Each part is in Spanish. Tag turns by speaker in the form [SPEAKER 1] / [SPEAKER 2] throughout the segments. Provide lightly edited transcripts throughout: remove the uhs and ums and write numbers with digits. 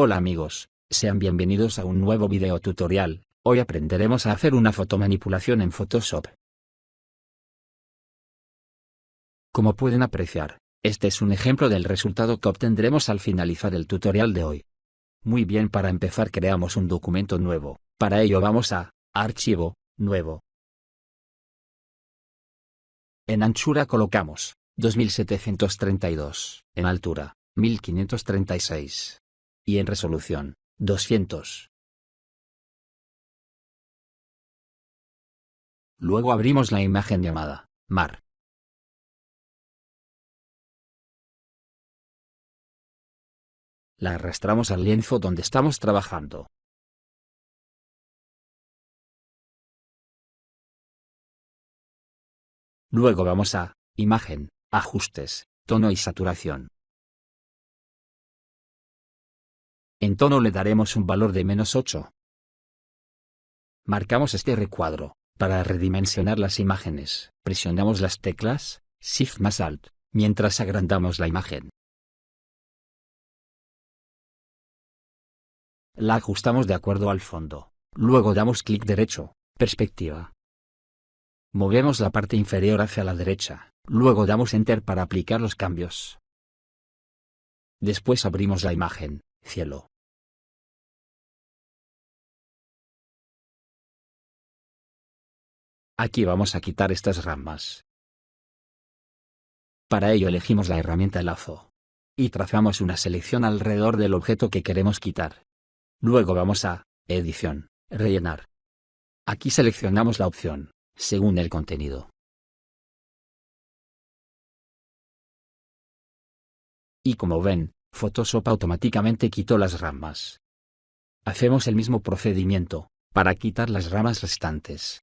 [SPEAKER 1] Hola amigos, sean bienvenidos a un nuevo video tutorial. Hoy aprenderemos a hacer una fotomanipulación en Photoshop. Como pueden apreciar, este es un ejemplo del resultado que obtendremos al finalizar el tutorial de hoy. Muy bien, para empezar creamos un documento nuevo. Para ello vamos a Archivo, Nuevo. En anchura colocamos 2732, en altura 1536 y en resolución 200. Luego abrimos la imagen llamada Mar. La arrastramos al lienzo donde estamos trabajando. Luego vamos a Imagen, Ajustes, Tono y Saturación. En tono le daremos un valor de -8. Marcamos este recuadro. Para redimensionar las imágenes, presionamos las teclas Shift más Alt, mientras agrandamos la imagen. La ajustamos de acuerdo al fondo. Luego damos clic derecho, Perspectiva. Movemos la parte inferior hacia la derecha, luego damos Enter para aplicar los cambios. Después abrimos la imagen, Cielo. Aquí vamos a quitar estas ramas. Para ello elegimos la herramienta Lazo. Y trazamos una selección alrededor del objeto que queremos quitar. Luego vamos a Edición, Rellenar. Aquí seleccionamos la opción, según el contenido. Y como ven, Photoshop automáticamente quitó las ramas. Hacemos el mismo procedimiento, para quitar las ramas restantes.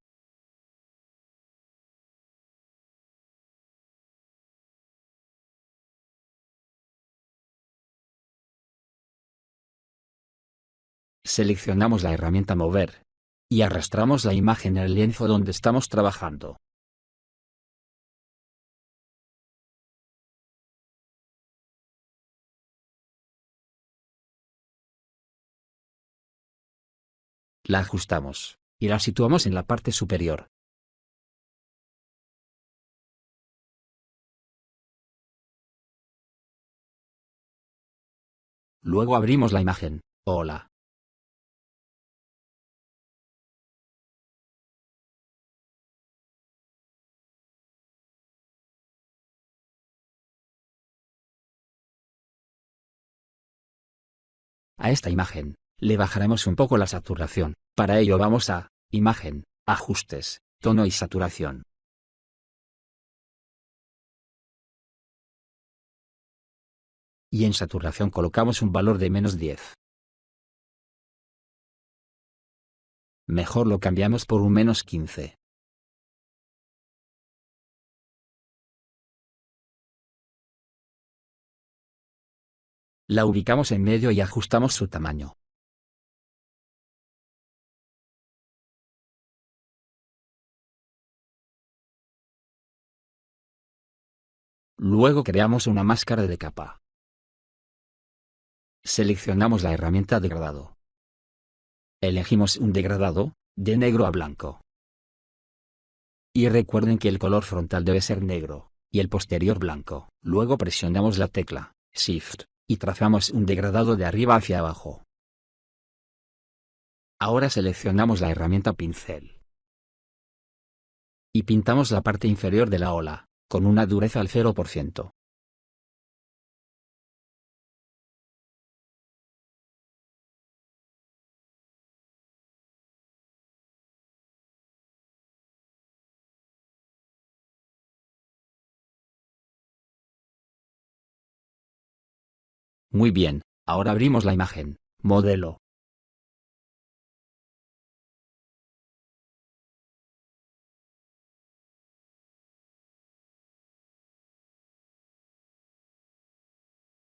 [SPEAKER 1] Seleccionamos la herramienta Mover. Y arrastramos la imagen al lienzo donde estamos trabajando. La ajustamos, y la situamos en la parte superior. Luego abrimos la imagen, Hola. A esta imagen, le bajaremos un poco la saturación. Para ello vamos a Imagen, Ajustes, Tono y Saturación. Y en saturación colocamos un valor de -10. Mejor lo cambiamos por un -15. La ubicamos en medio y ajustamos su tamaño. Luego creamos una máscara de capa. Seleccionamos la herramienta Degradado. Elegimos un degradado, de negro a blanco. Y recuerden que el color frontal debe ser negro, y el posterior blanco. Luego presionamos la tecla Shift, y trazamos un degradado de arriba hacia abajo. Ahora seleccionamos la herramienta Pincel. Y pintamos la parte inferior de la ola, con una dureza al 0%. Muy bien, ahora abrimos la imagen, Modelo.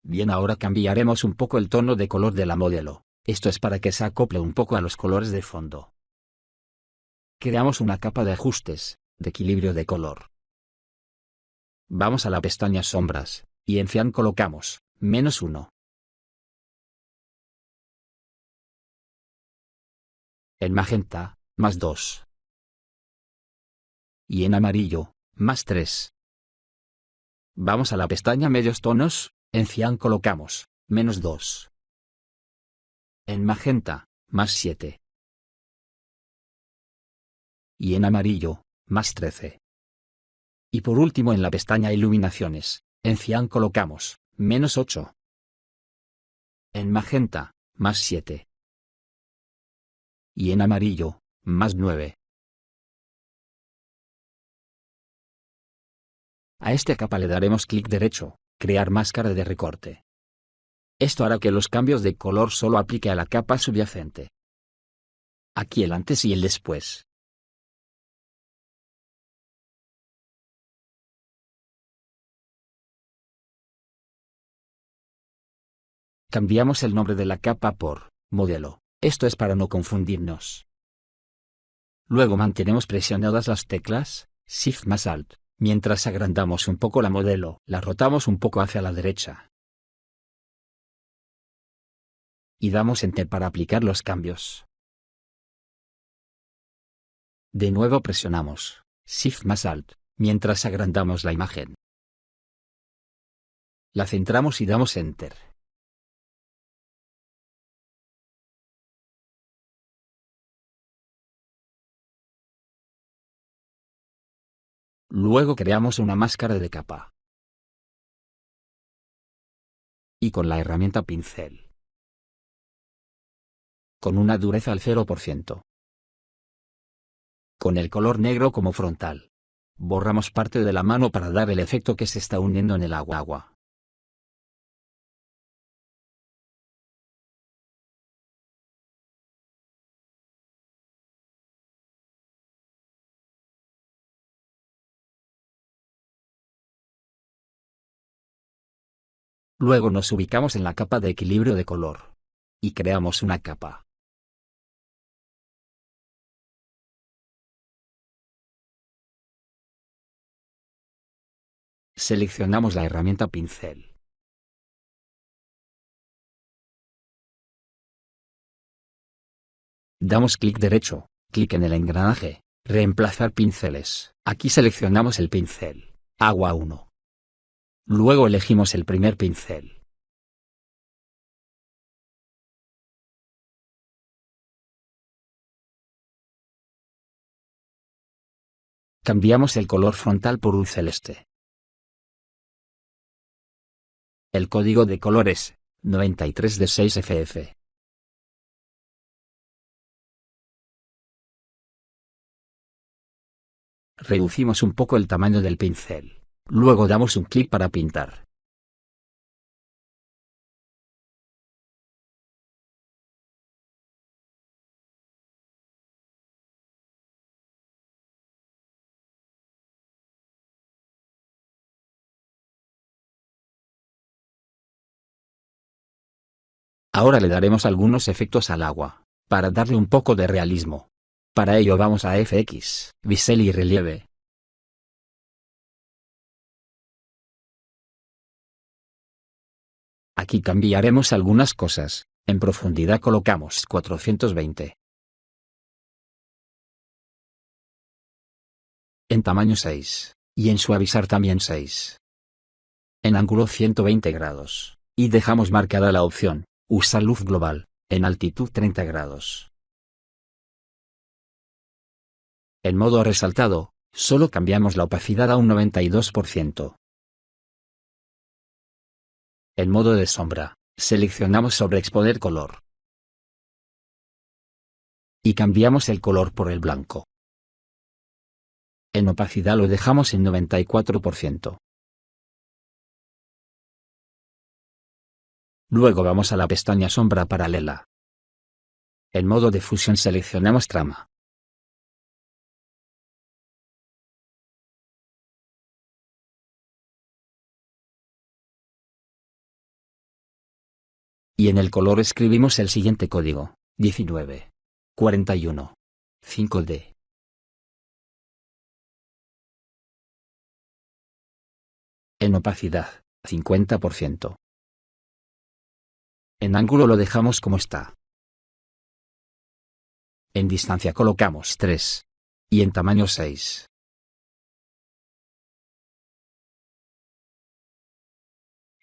[SPEAKER 1] Bien, ahora cambiaremos un poco el tono de color de la modelo. Esto es para que se acople un poco a los colores de fondo. Creamos una capa de ajustes, de equilibrio de color. Vamos a la pestaña Sombras, y en Cian colocamos -1. En magenta, más 2. Y en amarillo, más 3. Vamos a la pestaña medios tonos, en cian colocamos, menos 2. En magenta, más 7. Y en amarillo, más 13. Y por último en la pestaña iluminaciones, en cian colocamos, menos 8. En magenta, más 7. Y en amarillo, más 9. A esta capa le daremos clic derecho, crear máscara de recorte. Esto hará que los cambios de color solo aplique a la capa subyacente. Aquí el antes y el después. Cambiamos el nombre de la capa por modelo. Esto es para no confundirnos. Luego mantenemos presionadas las teclas Shift más Alt, mientras agrandamos un poco la modelo, la rotamos un poco hacia la derecha. Y damos Enter para aplicar los cambios. De nuevo presionamos Shift más Alt, mientras agrandamos la imagen. La centramos y damos Enter. Luego creamos una máscara de capa. Y con la herramienta pincel. Con una dureza al 0%. Con el color negro como frontal. Borramos parte de la mano para dar el efecto que se está hundiendo en el agua. Luego nos ubicamos en la capa de equilibrio de color. Y creamos una capa. Seleccionamos la herramienta pincel. Damos clic derecho, clic en el engranaje, reemplazar pinceles. Aquí seleccionamos el pincel, agua 1. Luego elegimos el primer pincel. Cambiamos el color frontal por un celeste. El código de color es 93 de 6 FF. Reducimos un poco el tamaño del pincel. Luego damos un clic para pintar. Ahora le daremos algunos efectos al agua, para darle un poco de realismo. Para ello vamos a FX, bisel y relieve. Aquí cambiaremos algunas cosas. En profundidad colocamos 420. En tamaño 6. Y en suavizar también 6. En ángulo 120 grados. Y dejamos marcada la opción, usar luz global, en altitud 30 grados. En modo resaltado, solo cambiamos la opacidad a un 92%. En modo de sombra, seleccionamos sobreexponer color. Y cambiamos el color por el blanco. En opacidad lo dejamos en 94%. Luego vamos a la pestaña sombra paralela. En modo de fusión seleccionamos trama. Y en el color escribimos el siguiente código, 19. 41. 5D. En opacidad, 50%. En ángulo lo dejamos como está. En distancia colocamos 3. Y en tamaño 6.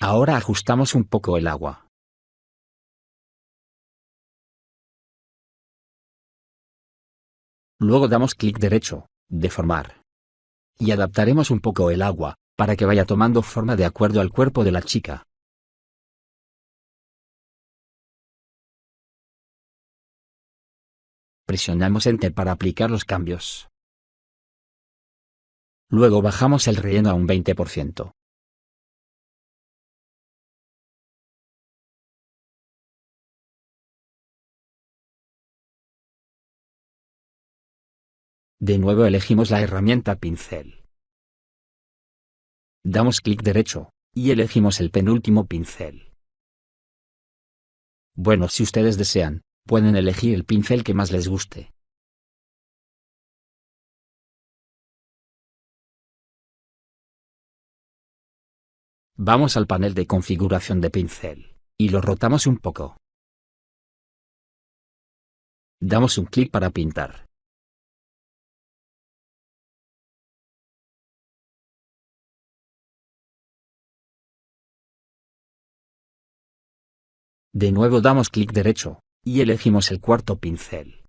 [SPEAKER 1] Ahora ajustamos un poco el agua. Luego damos clic derecho, deformar. Y adaptaremos un poco el agua, para que vaya tomando forma de acuerdo al cuerpo de la chica. Presionamos Enter para aplicar los cambios. Luego bajamos el relleno a un 20%. De nuevo elegimos la herramienta pincel. Damos clic derecho, y elegimos el penúltimo pincel. Bueno, si ustedes desean, pueden elegir el pincel que más les guste. Vamos al panel de configuración de pincel, y lo rotamos un poco. Damos un clic para pintar. De nuevo damos clic derecho, y elegimos el cuarto pincel.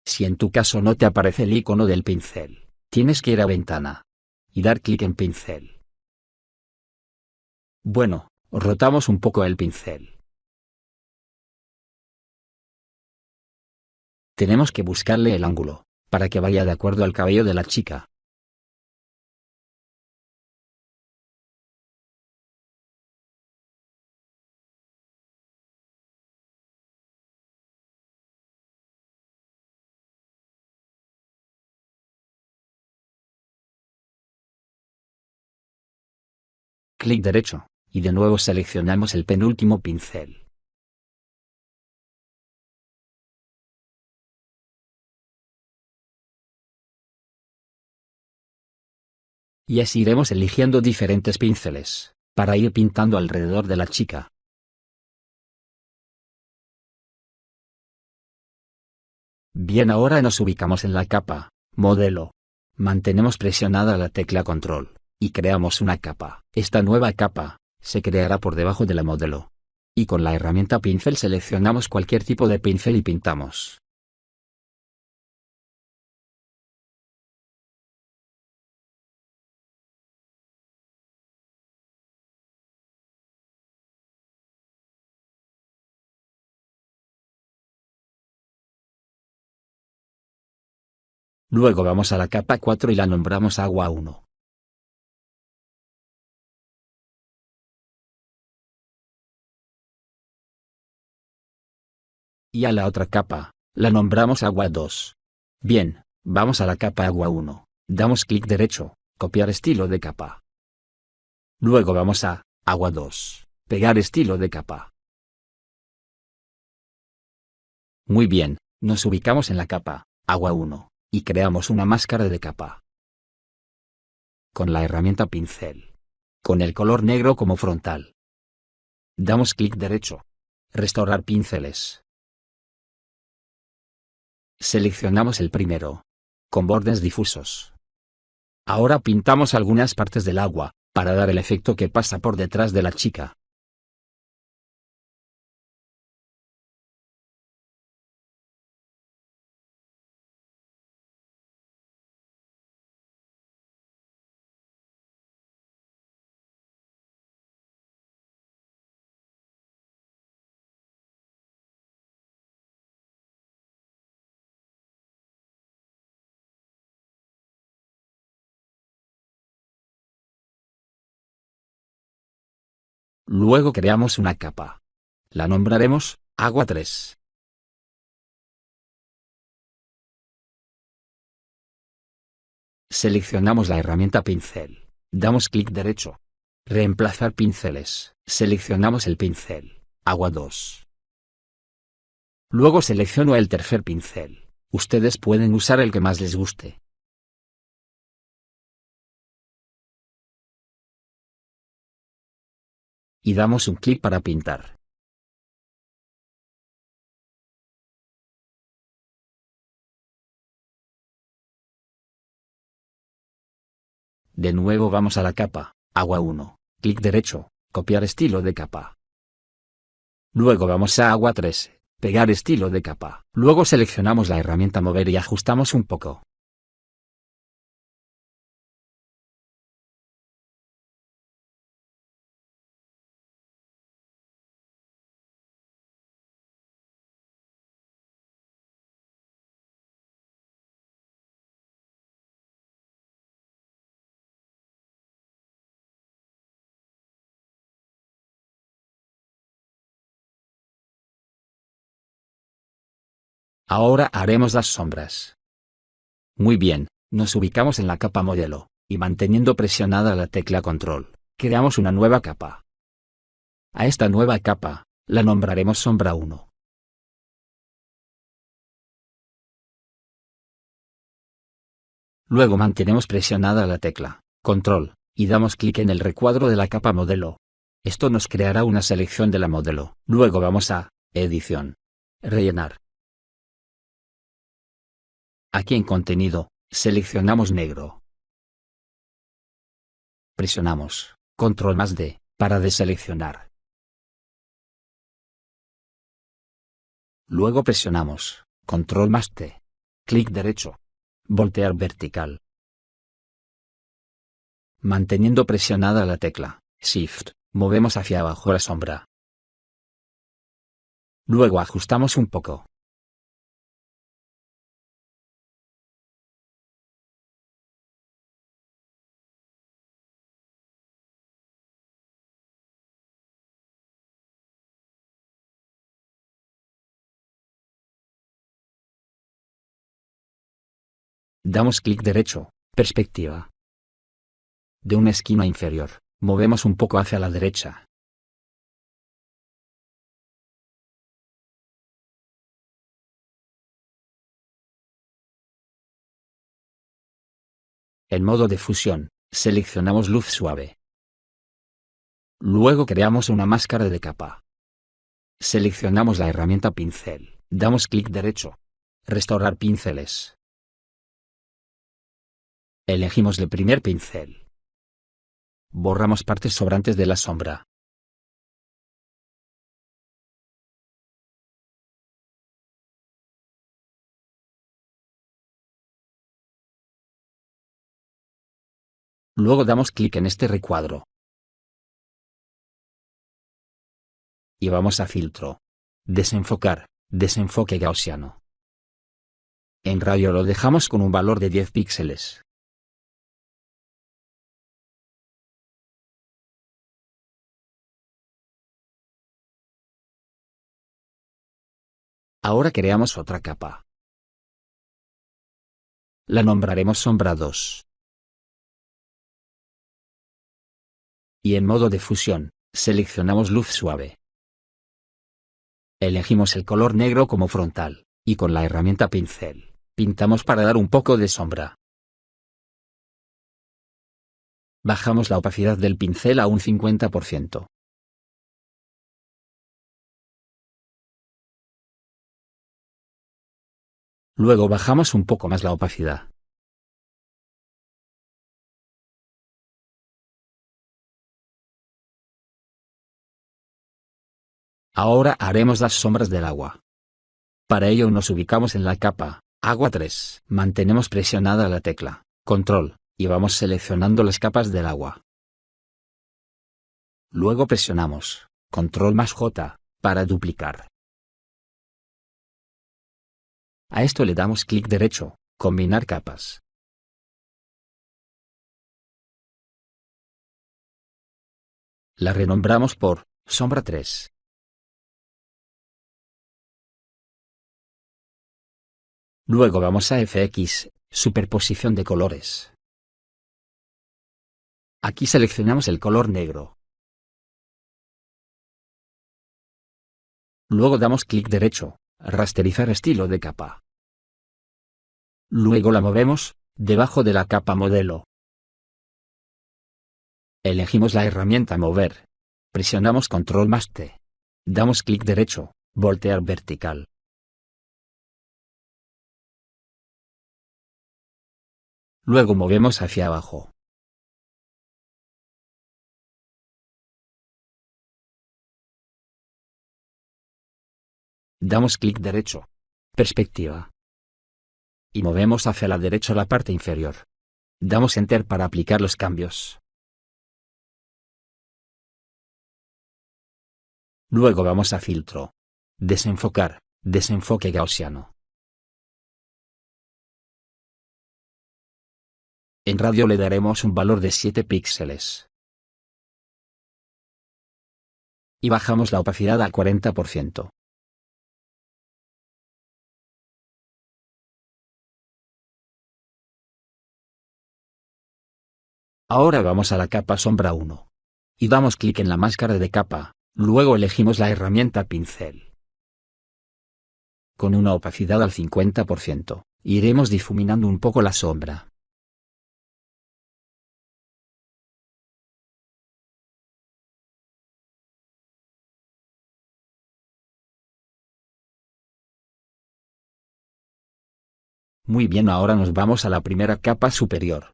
[SPEAKER 1] Si en tu caso no te aparece el icono del pincel, tienes que ir a Ventana y dar clic en Pincel. Bueno, rotamos un poco el pincel. Tenemos que buscarle el ángulo, para que vaya de acuerdo al cabello de la chica. Clic derecho, y de nuevo seleccionamos el penúltimo pincel. Y así iremos eligiendo diferentes pinceles, para ir pintando alrededor de la chica. Bien, ahora nos ubicamos en la capa, Modelo. Mantenemos presionada la tecla Control, y creamos una capa. Esta nueva capa, se creará por debajo de la modelo. Y con la herramienta pincel seleccionamos cualquier tipo de pincel y pintamos. Luego vamos a la capa 4 y la nombramos Agua 1. Y a la otra capa, la nombramos Agua 2. Bien, vamos a la capa Agua 1, damos clic derecho, copiar estilo de capa. Luego vamos a Agua 2, pegar estilo de capa. Muy bien, nos ubicamos en la capa Agua 1, y creamos una máscara de capa. Con la herramienta pincel. Con el color negro como frontal. Damos clic derecho. Restaurar pinceles. Seleccionamos el primero. Con bordes difusos. Ahora pintamos algunas partes del agua, para dar el efecto que pasa por detrás de la chica. Luego creamos una capa. La nombraremos Agua 3. Seleccionamos la herramienta pincel. Damos clic derecho. Reemplazar pinceles. Seleccionamos el pincel. Agua 2. Luego selecciono el tercer pincel. Ustedes pueden usar el que más les guste. Y damos un clic para pintar. De nuevo vamos a la capa, agua 1, clic derecho, copiar estilo de capa. Luego vamos a agua 3, pegar estilo de capa. Luego seleccionamos la herramienta mover y ajustamos un poco. Ahora haremos las sombras. Muy bien, nos ubicamos en la capa modelo, y manteniendo presionada la tecla control, creamos una nueva capa. A esta nueva capa, la nombraremos sombra 1. Luego mantenemos presionada la tecla control, y damos clic en el recuadro de la capa modelo. Esto nos creará una selección de la modelo. Luego vamos a edición, rellenar. Aquí en contenido, seleccionamos negro. Presionamos control más D para deseleccionar. Luego presionamos control más T. Clic derecho. Voltear vertical. Manteniendo presionada la tecla Shift, movemos hacia abajo la sombra. Luego ajustamos un poco. Damos clic derecho, perspectiva. De una esquina inferior, movemos un poco hacia la derecha. En modo de fusión, seleccionamos luz suave. Luego creamos una máscara de capa. Seleccionamos la herramienta pincel, damos clic derecho. Restaurar pinceles. Elegimos el primer pincel. Borramos partes sobrantes de la sombra. Luego damos clic en este recuadro. Y vamos a filtro. Desenfocar, desenfoque gaussiano. En radio lo dejamos con un valor de 10 píxeles. Ahora creamos otra capa. La nombraremos sombra 2. Y en modo de fusión, seleccionamos luz suave. Elegimos el color negro como frontal, y con la herramienta pincel, pintamos para dar un poco de sombra. Bajamos la opacidad del pincel a un 50%. Luego bajamos un poco más la opacidad. Ahora haremos las sombras del agua. Para ello nos ubicamos en la capa, agua 3. Mantenemos presionada la tecla, control, y vamos seleccionando las capas del agua. Luego presionamos, control más J, para duplicar. A esto le damos clic derecho, combinar capas. La renombramos por sombra 3. Luego vamos a FX, superposición de colores. Aquí seleccionamos el color negro. Luego damos clic derecho, rasterizar estilo de capa. Luego la movemos, debajo de la capa modelo. Elegimos la herramienta Mover. Presionamos Control más T. Damos clic derecho, voltear vertical. Luego movemos hacia abajo. Damos clic derecho. Perspectiva. Y movemos hacia la derecha la parte inferior. Damos Enter para aplicar los cambios. Luego vamos a Filtro. Desenfocar, desenfoque gaussiano. En radio le daremos un valor de 7 píxeles. Y bajamos la opacidad al 40%. Ahora vamos a la capa sombra 1. Y damos clic en la máscara de capa, luego elegimos la herramienta pincel. Con una opacidad al 50%, iremos difuminando un poco la sombra. Muy bien, ahora nos vamos a la primera capa superior.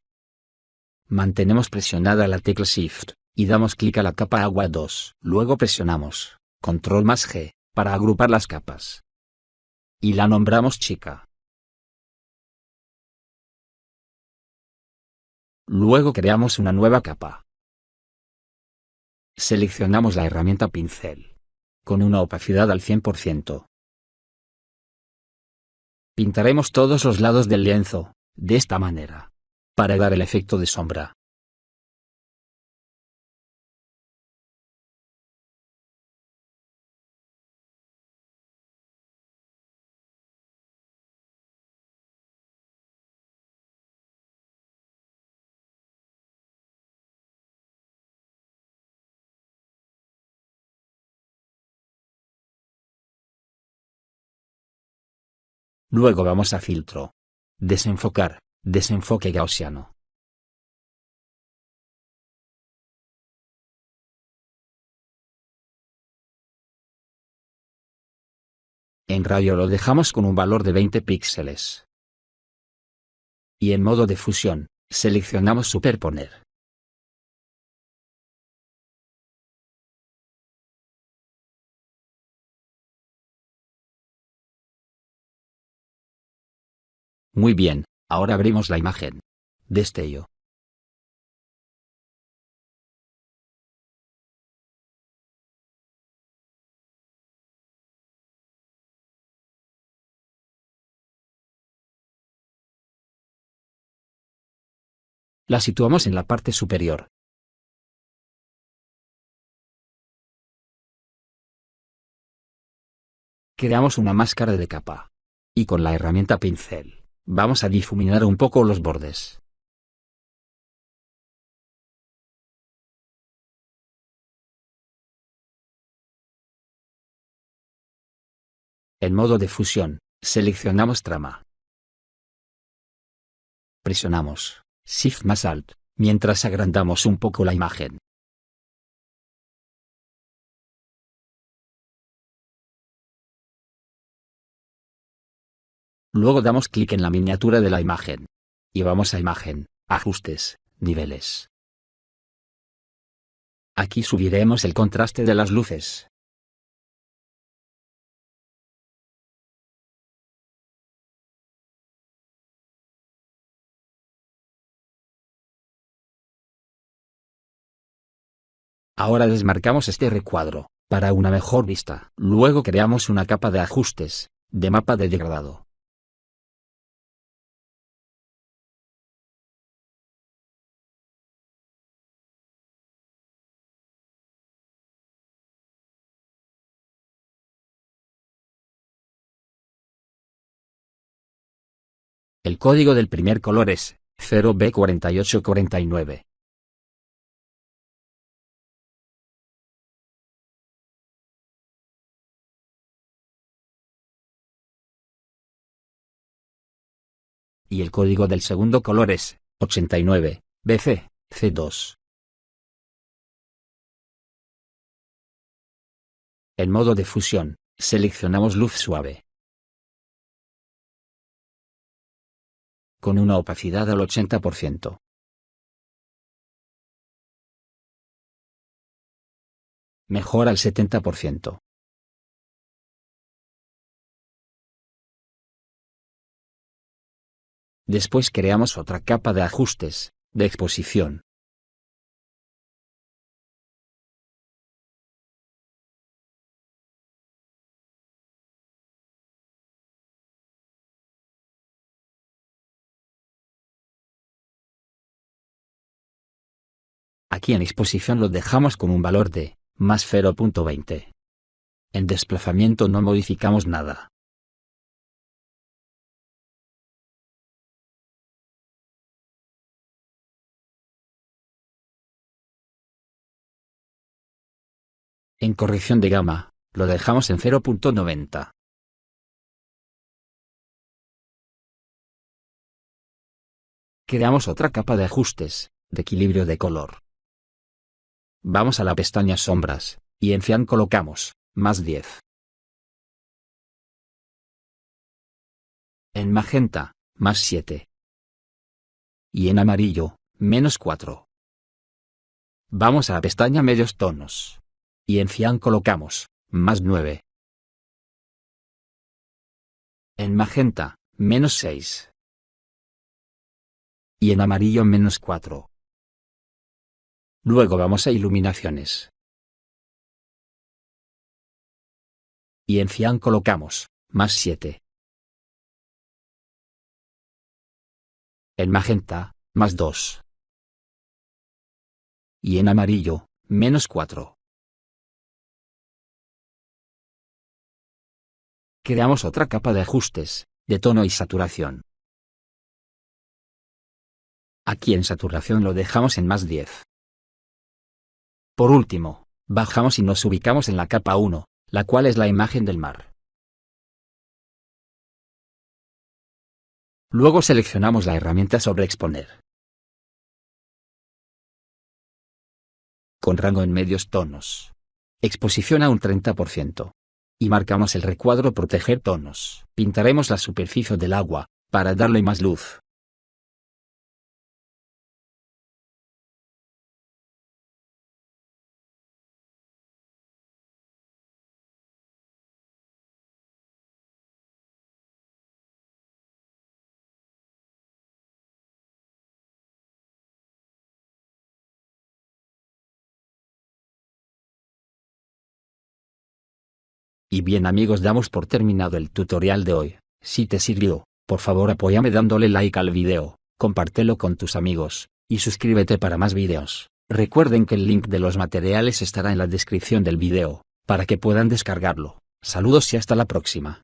[SPEAKER 1] Mantenemos presionada la tecla Shift, y damos clic a la capa agua 2. Luego presionamos Control más G, para agrupar las capas. Y la nombramos chica. Luego creamos una nueva capa. Seleccionamos la herramienta pincel. Con una opacidad al 100%. Pintaremos todos los lados del lienzo, de esta manera. Para dar el efecto de sombra. Luego vamos a Filtro. Desenfocar, desenfoque gaussiano. En radio lo dejamos con un valor de 20 píxeles. Y en modo de fusión, seleccionamos Superponer. Muy bien, ahora abrimos la imagen. Destello. La situamos en la parte superior. Creamos una máscara de capa. Y con la herramienta pincel, vamos a difuminar un poco los bordes. En modo de fusión, seleccionamos trama. Presionamos Shift más Alt, mientras agrandamos un poco la imagen. Luego damos clic en la miniatura de la imagen. Y vamos a Imagen, Ajustes, Niveles. Aquí subiremos el contraste de las luces. Ahora desmarcamos este recuadro, para una mejor vista. Luego creamos una capa de ajustes, de mapa de degradado. El código del primer color es 0B4849. y el código del segundo color es 89 BC C2. En modo de fusión, seleccionamos luz suave. Con una opacidad al 80%. Mejor al 70%. Después creamos otra capa de ajustes, de exposición. Aquí en exposición lo dejamos con un valor de más 0.20. En desplazamiento no modificamos nada. En corrección de gama, lo dejamos en 0.90. Creamos otra capa de ajustes, de equilibrio de color. Vamos a la pestaña Sombras, y en cian colocamos más 10. En magenta, más 7. Y en amarillo, menos 4. Vamos a la pestaña Medios tonos. Y en cian colocamos más 9. En magenta, menos 6. Y en amarillo menos 4. Luego vamos a iluminaciones. Y en cian colocamos más 7. En magenta, más 2. Y en amarillo, menos 4. Creamos otra capa de ajustes, de tono y saturación. Aquí en saturación lo dejamos en más 10. Por último, bajamos y nos ubicamos en la capa 1, la cual es la imagen del mar. Luego seleccionamos la herramienta Sobreexponer. Con rango en medios tonos. Exposición a un 30%. Y marcamos el recuadro Proteger tonos. Pintaremos la superficie del agua, para darle más luz. Y bien amigos, damos por terminado el tutorial de hoy. Si te sirvió, por favor apóyame dándole like al video, compártelo con tus amigos, y suscríbete para más videos. Recuerden que el link de los materiales estará en la descripción del video, para que puedan descargarlo. Saludos y hasta la próxima.